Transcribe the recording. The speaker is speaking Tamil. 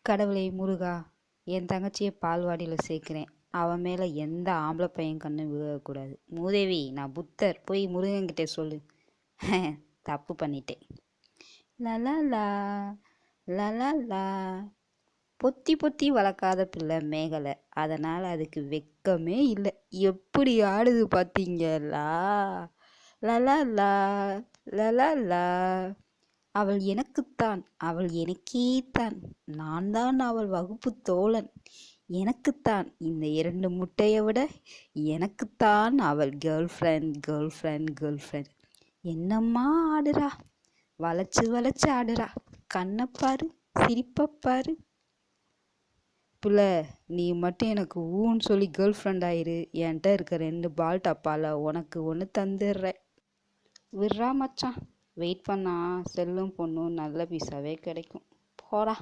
கடவுளே முருகா, என் தங்கச்சியை பால்வாடியில் சேர்க்குறேன். அவன் மேலே எந்த ஆம்பளை பையன் கண்ணு விழக்கூடாது. மூதேவி, நான் புத்தர், போய் முருகன்கிட்ட சொல்லு. தப்பு பண்ணிட்டேன். லலா லலா. பொத்தி பொத்தி வளர்க்காத பிள்ளை மேகலை, அதனால் அதுக்கு வெக்கமே இல்லை. எப்படி ஆடுது பார்த்தீங்களா? லலா லலா. அவள் எனக்குத்தான், அவள் எனக்கேத்தான். நான் தான் அவள் வகுப்பு தோழன். எனக்குத்தான் இந்த 2 முட்டையை விட எனக்குத்தான் அவள் கேர்ள் ஃப்ரெண்ட். என்னம்மா ஆடுறா, வளைச்சு வளைச்சு ஆடுறா. கண்ணப்பாரு, சிரிப்பப்பாரு. பிள்ளை, நீ மட்டும் எனக்கு ஊன்னு சொல்லி கேர்ள் ஃப்ரெண்ட் ஆயிரு. என்கிட்ட இருக்க 2 பால் டப்பால உனக்கு ஒன்று தந்துடுறேன். விட்றா மச்சான், வெயிட் பண்ணா செல்லும் பொண்ணும் நல்ல பீஸாவே கிடைக்கும். போடா.